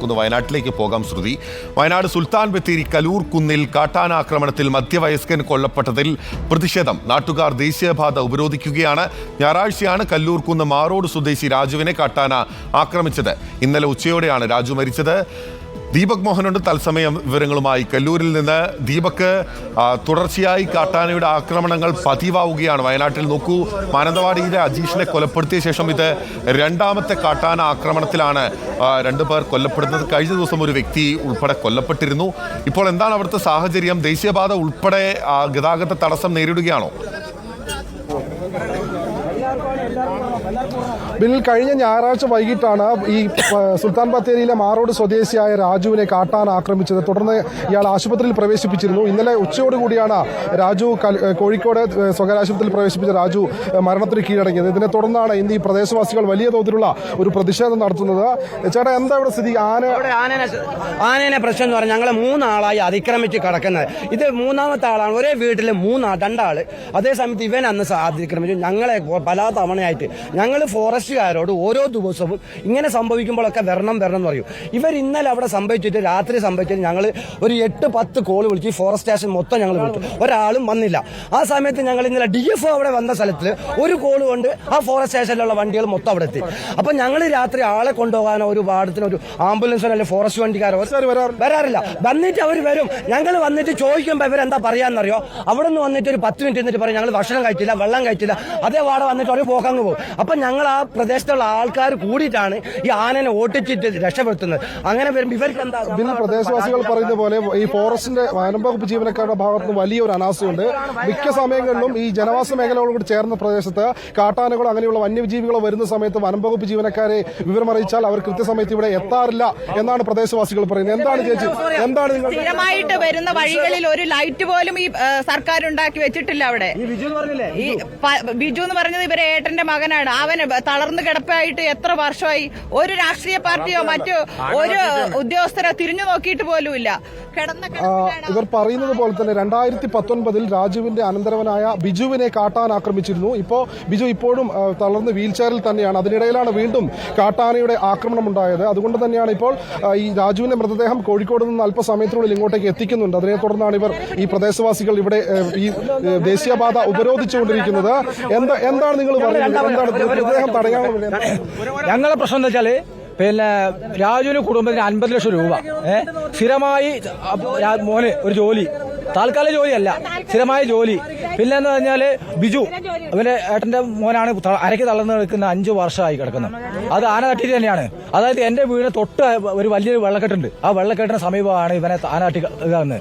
നടക്കുന്നു. വയനാട്ടിലേക്ക് പോകാം ശ്രുതി. വയനാട് സുൽത്താൻ ബത്തേരി കലൂർ കുന്നിൽ കാട്ടാന ആക്രമണത്തിൽ മധ്യവയസ്കൻ കൊല്ലപ്പെട്ടതിൽ പ്രതിഷേധം. നാട്ടുകാർ ദേശീയപാത ഉപരോധിക്കുകയാണ്. ഞായറാഴ്ചയാണ് കല്ലൂർ കുന്ന് മാറോട് സ്വദേശി രാജുവിനെ കാട്ടാന ആക്രമിച്ചത്. ഇന്നലെ ഉച്ചയോടെയാണ് രാജു മരിച്ചത്. ദീപക് മോഹനുണ്ട് തത്സമയ വിവരങ്ങളുമായി. കല്ലൂരിൽ നിന്ന് ദീപക്, തുടർച്ചയായി കാട്ടാനയുടെ ആക്രമണങ്ങൾ പതിവാവുകയാണ് വയനാട്ടിൽ. നോക്കൂ, മാനന്തവാടിയിലെ അജീഷിനെ കൊലപ്പെടുത്തിയ ശേഷം ഇത് രണ്ടാമത്തെ കാട്ടാന ആക്രമണത്തിലാണ് രണ്ടുപേർ കൊല്ലപ്പെടുന്നത്. കഴിഞ്ഞ ദിവസം ഒരു വ്യക്തി ഉൾപ്പെടെ കൊല്ലപ്പെട്ടിരുന്നു. ഇപ്പോൾ എന്താണ് അവിടുത്തെ സാഹചര്യം? ദേശീയപാത ഉൾപ്പെടെ ഗതാഗത തടസ്സം നേരിടുകയാണോ? ബിൽ കഴിഞ്ഞ ഞായറാഴ്ച വൈകിട്ടാണ് ഈ സുൽത്താൻ ബത്തേരിയിലെ മാറോട് സ്വദേശിയായ രാജുവിനെ കാട്ടാന ആക്രമിച്ചത്. തുടർന്ന് ഇയാൾ ആശുപത്രിയിൽ പ്രവേശിപ്പിച്ചിരുന്നു. ഇന്നലെ ഉച്ചയോടുകൂടിയാണ് രാജു കോഴിക്കോട് സ്വകാര്യ ആശുപത്രിയിൽ പ്രവേശിപ്പിച്ച രാജു മരണത്തിന് കീഴടങ്ങിയത്. ഇതിനെ തുടർന്നാണ് ഇന്ന് ഈ പ്രദേശവാസികൾ വലിയ തോതിലുള്ള ഒരു പ്രതിഷേധം നടത്തുന്നത്. ചേട്ടാ, എന്താ ഇവിടെ സ്ഥിതി? ആനേനെ പ്രശ്നം എന്ന് പറഞ്ഞാൽ ഞങ്ങളെ 3 ആളായി അതിക്രമിച്ച് കിടക്കുന്നത്. ഇത് 3ാമത്തെ ആളാണ്. ഒരേ വീട്ടിൽ 2 അതേസമയത്ത് ഇവൻ അന്ന് അതിക്രമിച്ചു. ഞങ്ങളെ പല തവണയായിട്ട് ഞങ്ങൾ ഫോറസ്റ്റുകാരോട് ഓരോ ദിവസവും ഇങ്ങനെ സംഭവിക്കുമ്പോഴൊക്കെ വരണം എന്ന് പറയും. ഇവർ ഇന്നലെ അവിടെ സംഭവിച്ചിട്ട് രാത്രി സംഭവിച്ചിട്ട് ഞങ്ങൾ ഒരു 8-10 കോൾ വിളിച്ച് ഫോറസ്റ്റ് സ്റ്റേഷൻ മൊത്തം ഞങ്ങൾ വിളിച്ചു. ഒരാളും വന്നില്ല. ആ സമയത്ത് ഞങ്ങൾ ഇന്നലെ DFO അവിടെ വന്ന സ്ഥലത്തിൽ ഒരു കോൾ കൊണ്ട് ആ ഫോറസ്റ്റ് സ്റ്റേഷനിലുള്ള വണ്ടികൾ മൊത്തം അവിടെ എത്തി. അപ്പൊ ഞങ്ങൾ രാത്രി ആളെ കൊണ്ടുപോകാനോ ഒരു വാർഡത്തിന് ഒരു ആംബുലൻസിനോ അല്ലെങ്കിൽ ഫോറസ്റ്റ് വണ്ടിക്കാരോ വരാറില്ല. വന്നിട്ട് അവർ വരും. ഞങ്ങൾ വന്നിട്ട് ചോദിക്കുമ്പോൾ ഇവരെന്താ പറയാന്നറിയോ? അവിടെ നിന്ന് വന്നിട്ട് ഒരു 10 മിനിറ്റ് എന്നിട്ട് പറയും ഞങ്ങൾ ഭക്ഷണം കഴിച്ചില്ല, വെള്ളം കഴിച്ചില്ല. അതേ വാട വന്നിട്ട് അവർ പോക്കങ്ങ് പോകും. അപ്പൊ ഞങ്ങൾ ആ പ്രദേശത്തുള്ള ആൾക്കാർ കൂടിയിട്ടാണ് ഈ ആനനെ ഓട്ടിച്ചിട്ട് രക്ഷപ്പെടുത്തുന്നത്. അങ്ങനെ വരുമ്പോൾ ഇവർക്ക് എന്താ? പ്രദേശവാസികൾ പറയുന്ന പോലെ ഈ ഫോറസ്റ്റിന്റെ വനംവകുപ്പ് ജീവനക്കാരുടെ ഭാഗത്ത് നിന്ന് വലിയൊരു അനാസ്ഥയുണ്ട്. മിക്ക സമയങ്ങളിലും ഈ ജനവാസ മേഖലകളോട് ചേർന്ന പ്രദേശത്ത് കാട്ടാനകളോ അങ്ങനെയുള്ള വന്യജീവികളോ വരുന്ന സമയത്ത് വനംവകുപ്പ് ജീവനക്കാരെ വിവരമറിയിച്ചാൽ അവർ കൃത്യസമയത്ത് ഇവിടെ എത്താറില്ല എന്നാണ് പ്രദേശവാസികൾ പറയുന്നത്. എന്താണ് ചേച്ചി, എന്താണ് നിങ്ങൾ? സ്ഥിരമായിട്ട് വരുന്ന വഴികളിൽ ഒരു ലൈറ്റ് പോലും ഈ സർക്കാർ ഉണ്ടാക്കി വെച്ചിട്ടില്ല. അവിടെ ഈ ബിജു എന്ന് പറഞ്ഞത് ഇവരെ ഏട്ടന്റെ മകനാണ്. അവന് തളർന്നു കിടപ്പായിട്ട് എത്ര വർഷമായി. ഒരു രാഷ്ട്രീയ പാർട്ടിയോ മറ്റോ ഒരു ഉദ്യോഗസ്ഥരോ തിരിഞ്ഞു നോക്കിയിട്ട് പോലുമില്ല. ഇവർ പറയുന്നത് പോലെ തന്നെ 2019 രാജുവിന്റെ അനന്തരവനായ ബിജുവിനെ കാട്ടാൻ ആക്രമിച്ചിരുന്നു. ബിജു ഇപ്പോഴും തളർന്ന് വീൽചെയറിൽ തന്നെയാണ്. അതിനിടയിലാണ് വീണ്ടും കാട്ടാനയുടെ ആക്രമണം ഉണ്ടായത്. അതുകൊണ്ട് തന്നെയാണ് ഇപ്പോൾ ഈ രാജുവിന്റെ മൃതദേഹം കോഴിക്കോട് നിന്ന് അല്പസമയത്തിനുള്ളിൽ ഇങ്ങോട്ടേക്ക് എത്തിക്കുന്നുണ്ട്. അതിനെ തുടർന്നാണ് ഇവർ ഈ പ്രദേശവാസികൾ ഇവിടെ ഈ ദേശീയപാത ഉപരോധിച്ചുകൊണ്ടിരിക്കുന്നത്. എന്താണ് നിങ്ങൾ പറയുന്നത്? എന്താണ് മൃതദേഹം തടയാനുള്ള ഞങ്ങളെ പ്രശ്നം എന്താ വെച്ചാല്, പിന്നെ രാജുവിന് കുടുംബത്തിന് 50 ലക്ഷം രൂപ സ്ഥിരമായി മോന് ഒരു ജോലി, താൽക്കാലിക ജോലിയല്ല, സ്ഥിരമായ ജോലി. പിന്നെ എന്ന് പറഞ്ഞാല് ബിജു അവന്റെ ഏട്ടന്റെ മോനാണ് അരയ്ക്ക് തളർന്ന് കിടക്കുന്ന 5 വർഷമായി കിടക്കുന്നത്. അത് ആന തട്ടിയിട്ട് തന്നെയാണ്. അതായത് എന്റെ വീടിന് തൊട്ട് ഒരു വലിയൊരു വെള്ളക്കെട്ടുണ്ട്. ആ വെള്ളക്കെട്ടിന് സമീപമാണ് ഇവനെ ആന തട്ടി ഇതാകുന്നത്.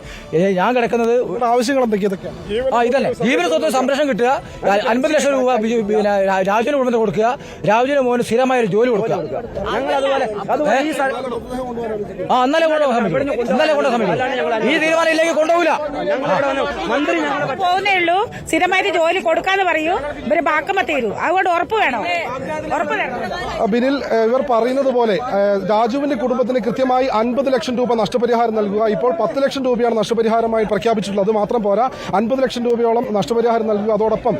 ഞാൻ കിടക്കുന്നത് ആവശ്യങ്ങൾ എന്തൊക്കെയാണ്? ഇതല്ലേ ജീവന സ്വത്ത് സംരക്ഷണം കിട്ടുക, 50 ലക്ഷം രൂപ രാജുവിന് കുടുംബത്തിന് കൊടുക്കുക, രാജുവിന് മോന് സ്ഥിരമായ ഒരു ജോലി കൊടുക്കുക. ഞങ്ങൾ അതുപോലെ ഇന്നലെ കൊണ്ടുപോകാൻ ശ്രമിക്കും. ഈ തീരുമാനം ഇല്ലെങ്കിൽ കൊണ്ടുപോകില്ല. പോകുന്നേ ഉള്ളൂ. സ്ഥിരമായിട്ട് ജോലി കൊടുക്കാന്ന് പറയൂ. ഇവര് ബാക്കമ്മ തീരൂ. അതുകൊണ്ട് ഉറപ്പ് വേണം. ബിനിൽ, ഇവർ പറയുന്നത് പോലെ രാജുവിന്റെ കുടുംബത്തിന് കൃത്യമായി 50 ലക്ഷം രൂപ നഷ്ടപരിഹാരം നൽകുക. ഇപ്പോൾ 10 ലക്ഷം രൂപയാണ് നഷ്ടപരിഹാരമായി പ്രഖ്യാപിച്ചിട്ടുള്ളത്. അത് മാത്രം പോരാ, 50 ലക്ഷം രൂപയോളം നഷ്ടപരിഹാരം നൽകുക. അതോടൊപ്പം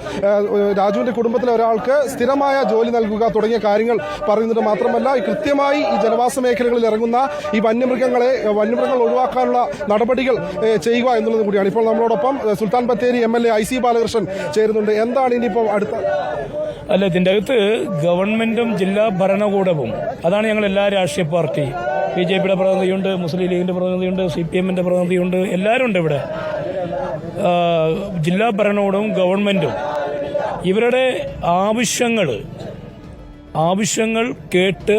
രാജുവിന്റെ കുടുംബത്തിലെ ഒരാൾക്ക് സ്ഥിരമായ ജോലി നൽകുക തുടങ്ങിയ കാര്യങ്ങൾ പറയുന്നത് മാത്രമല്ല, കൃത്യമായി ഈ ജനവാസ മേഖലകളിൽ ഇറങ്ങുന്ന ഈ വന്യമൃഗങ്ങൾ ഒഴിവാക്കാനുള്ള നടപടികൾ ചെയ്യുക എന്നുള്ളത് കൂടിയാണ്. ഇപ്പോൾ നമ്മളോടൊപ്പം സുൽത്താൻ ബത്തേരി MLA IC ബാലകൃഷ്ണൻ ചേരുന്നുണ്ട്. എന്താണ് ഇനിയിപ്പോൾ അടുത്ത? അല്ല, ഇതിൻ്റെ അകത്ത് ഗവൺമെന്റും ജില്ലാ ഭരണകൂടവും, അതാണ് ഞങ്ങൾ എല്ലാ രാഷ്ട്രീയ പാർട്ടി, BJPയുടെ പ്രതിനിധിയുണ്ട്, മുസ്ലിം ലീഗിന്റെ പ്രതിനിധിയുണ്ട്, CPMന്റെ പ്രതിനിധിയുണ്ട്, എല്ലാവരും ഉണ്ട് ഇവിടെ. ജില്ലാ ഭരണകൂടവും ഗവൺമെന്റും ഇവരുടെ ആവശ്യങ്ങൾ കേട്ട്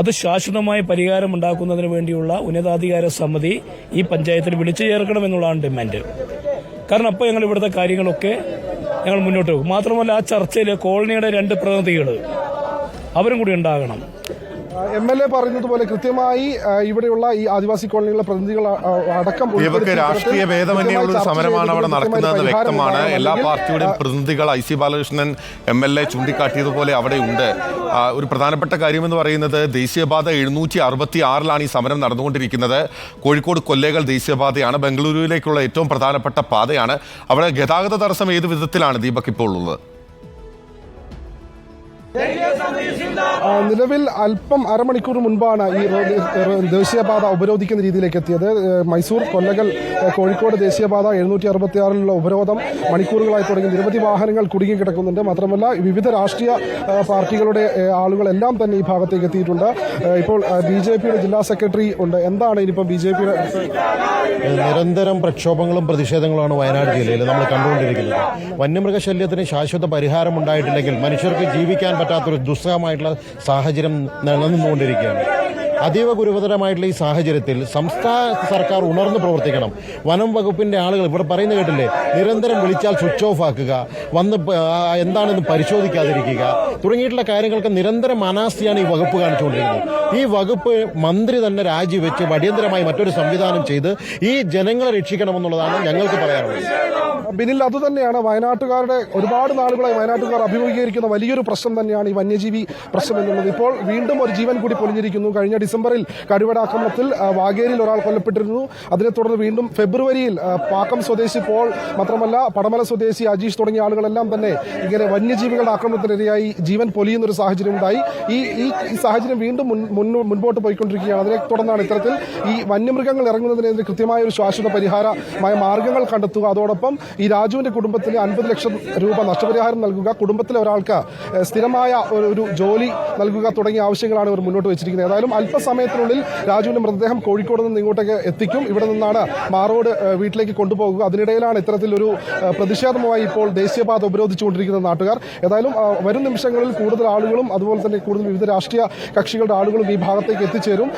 അത് ശാശ്വതമായ പരിഹാരം ഉണ്ടാക്കുന്നതിന് വേണ്ടിയുള്ള ഉന്നതാധികാര സമിതി ഈ പഞ്ചായത്തിൽ വിളിച്ചു ചേർക്കണമെന്നുള്ളതാണ് ഡിമാൻഡ്. കാരണം അപ്പോൾ ഞങ്ങൾ ഇവിടുത്തെ കാര്യങ്ങളൊക്കെ ഞങ്ങൾ മുന്നോട്ട് പോകും. മാത്രമല്ല, ആ ചർച്ചയിൽ കോളനിയുടെ 2 പ്രതിനിധികൾ അവരും കൂടി ഉണ്ടാകണം. MLA പറയുന്നത് പോലെ കൃത്യമായി ഇവിടെയുള്ള ഈ ആദിവാസി കോളനികളുടെ പ്രതിനിധികൾ അടക്കം രാഷ്ട്രീയ ഭേദമന്യുള്ള ഒരു സമരമാണ് അവിടെ നടക്കുന്നതെന്ന് വ്യക്തമാണ്. എല്ലാ പാർട്ടിയുടെയും പ്രതിനിധികൾ IC ബാലകൃഷ്ണൻ MLA ചൂണ്ടിക്കാട്ടിയതുപോലെ അവിടെ ഉണ്ട്. ഒരു പ്രധാനപ്പെട്ട കാര്യമെന്ന് പറയുന്നത് ദേശീയപാത 766 ഈ സമരം നടന്നുകൊണ്ടിരിക്കുന്നത്. കോഴിക്കോട് കൊല്ലേകൾ ദേശീയപാതയാണ്, ബംഗളൂരുവിലേക്കുള്ള ഏറ്റവും പ്രധാനപ്പെട്ട പാതയാണ്. അവിടെ ഗതാഗത തടസ്സം ഏത് വിധത്തിലാണ് ദീപക് ഇപ്പോൾ ഉള്ളത്? നിലവിൽ അല്പം അരമണിക്കൂർ മുൻപാണ് ഈ ദേശീയപാത ഉപരോധിക്കുന്ന രീതിയിലേക്ക് എത്തിയത്. മൈസൂർ കൊല്ലകൽ കോഴിക്കോട് ദേശീയപാത 766 ഉപരോധം മണിക്കൂറുകളായി തുടങ്ങി. നിരവധി വാഹനങ്ങൾ കുടുങ്ങിക്കിടക്കുന്നുണ്ട്. മാത്രമല്ല വിവിധ രാഷ്ട്രീയ പാർട്ടികളുടെ ആളുകളെല്ലാം തന്നെ ഈ ഭാഗത്തേക്ക് എത്തിയിട്ടുണ്ട്. ഇപ്പോൾ BJPയുടെ ജില്ലാ സെക്രട്ടറി ഉണ്ട്. എന്താണ് ഇനിയിപ്പോൾ BJPയുടെ? നിരന്തരം പ്രക്ഷോഭങ്ങളും പ്രതിഷേധങ്ങളുമാണ് വയനാട് ജില്ലയിൽ നമ്മൾ കണ്ടുകൊണ്ടിരിക്കുന്നത്. വന്യമൃഗശല്യത്തിന് ശാശ്വത പരിഹാരം ഉണ്ടായിട്ടില്ലെങ്കിൽ മനുഷ്യർക്ക് ജീവിക്കാൻ പറ്റാത്തൊരു ദുസ്സഹമായിട്ടുള്ള സാഹചര്യം നിലനിന്നുകൊണ്ടിരിക്കുകയാണ്. അതീവ ഗുരുതരമായിട്ടുള്ള ഈ സാഹചര്യത്തിൽ സംസ്ഥാന സർക്കാർ ഉണർന്നു പ്രവർത്തിക്കണം. വനം വകുപ്പിന്റെ ആളുകൾ ഇവിടെ പറയുന്നത് കേട്ടില്ലേ, നിരന്തരം വിളിച്ചാൽ സ്വിച്ച് ഓഫ് ആക്കുക, വന്ന് എന്താണെന്ന് പരിശോധിക്കാതിരിക്കുക തുടങ്ങിയിട്ടുള്ള കാര്യങ്ങൾക്ക് നിരന്തരം അനാസ്ഥയാണ് ഈ വകുപ്പ് കാണിച്ചുകൊണ്ടിരിക്കുന്നത്. ഈ വകുപ്പ് മന്ത്രി തന്നെ രാജിവെച്ച് അടിയന്തരമായി മറ്റൊരു സംവിധാനം ചെയ്ത് ഈ ജനങ്ങളെ രക്ഷിക്കണമെന്നുള്ളതാണ് ഞങ്ങൾക്ക് പറയാനുള്ളത്. ബിനിൽ, അതുതന്നെയാണ് വയനാട്ടുകാരുടെ ഒരുപാട് നാളുകളായി വയനാട്ടുകാർ അഭിമുഖീകരിക്കുന്ന വലിയൊരു പ്രശ്നം തന്നെയാണ് ഈ വന്യജീവി പ്രശ്നം എന്നുള്ളത്. ഇപ്പോൾ വീണ്ടും ഒരു ജീവൻ കൂടി പൊലിഞ്ഞിരിക്കുന്നു. കഴിഞ്ഞ ഡിസംബറിൽ കടുവയുടെ ആക്രമണത്തിൽ വാഗേരിയിൽ ഒരാൾ കൊല്ലപ്പെട്ടിരുന്നു. അതിനെ തുടർന്ന് വീണ്ടും ഫെബ്രുവരിയിൽ പാക്കം സ്വദേശി പോൾ, മാത്രമല്ല പടമല സ്വദേശി അജീഷ് തുടങ്ങിയ ആളുകളെല്ലാം തന്നെ ഇങ്ങനെ വന്യജീവികളുടെ ആക്രമണത്തിനിരയായി ജീവൻ പൊലിയുന്ന ഒരു സാഹചര്യം ഉണ്ടായി. ഈ സാഹചര്യം വീണ്ടും മുൻപോട്ട് പോയിക്കൊണ്ടിരിക്കുകയാണ്. അതിനെ തുടർന്നാണ് ഇത്തരത്തിൽ ഈ വന്യമൃഗങ്ങൾ ഇറങ്ങുന്നതിനെതിരെ കൃത്യമായ ഒരു ശാശ്വത പരിഹാരമായ മാർഗങ്ങൾ കണ്ടെത്തുക. അതോടൊപ്പം ഈ രാജുവിന്റെ കുടുംബത്തിന് 50 ലക്ഷം രൂപ നഷ്ടപരിഹാരം നൽകുക, കുടുംബത്തിലെ ഒരാൾക്ക് സ്ഥിരമായ ഒരു ജോലി നൽകുക തുടങ്ങിയ ആവശ്യങ്ങളാണ് ഇവർ മുന്നോട്ട് വെച്ചിരിക്കുന്നത്. ഏതായാലും അല്പസമയത്തിനുള്ളിൽ രാജുവിന്റെ മൃതദേഹം കോഴിക്കോട് നിന്ന് ഇങ്ങോട്ടേക്ക് എത്തിക്കും. ഇവിടെ നിന്നാണ് മാറോട് വീട്ടിലേക്ക് കൊണ്ടുപോകുക. അതിനിടയിലാണ് ഇത്തരത്തിലൊരു പ്രതിഷേധമായി ഇപ്പോൾ ദേശീയപാത ഉപരോധിച്ചുകൊണ്ടിരിക്കുന്ന നാട്ടുകാർ. ഏതായാലും വരും നിമിഷങ്ങളിൽ കൂടുതൽ ആളുകളും അതുപോലെ തന്നെ കൂടുതൽ വിവിധ രാഷ്ട്രീയ കക്ഷികളുടെ ആളുകളും ഈ ഭാഗത്തേക്ക് എത്തിച്ചേരും.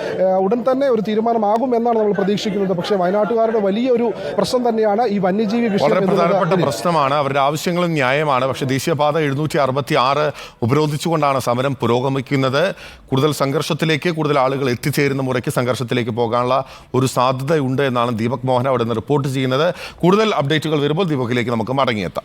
ഉടൻ തന്നെ ഒരു തീരുമാനമാകും എന്നാണ് നമ്മൾ പ്രതീക്ഷിക്കുന്നത്. പക്ഷേ വയനാട്ടുകാരുടെ വലിയൊരു പ്രശ്നം തന്നെയാണ് ഈ വന്യജീവി വിഷയം. പ്രധാനപ്പെട്ട പ്രശ്നമാണ്. അവരുടെ ആവശ്യങ്ങളും ന്യായമാണ്. പക്ഷേ ദേശീയപാത 766 ഉപരോധിച്ചുകൊണ്ടാണ് സമരം പുരോഗമിക്കുന്നത്. കൂടുതൽ സംഘർഷത്തിലേക്ക് കൂടുതൽ ആളുകൾ എത്തിച്ചേരുന്ന മുറയ്ക്ക് സംഘർഷത്തിലേക്ക് പോകാനുള്ള ഒരു സാധ്യതയുണ്ട് എന്നാണ് ദീപക് മോഹൻ അവിടെ നിന്ന് റിപ്പോർട്ട് ചെയ്യുന്നത്. കൂടുതൽ അപ്ഡേറ്റുകൾ വരുമ്പോൾ ദീപകിലേക്ക് നമുക്ക് മടങ്ങിയെത്താം.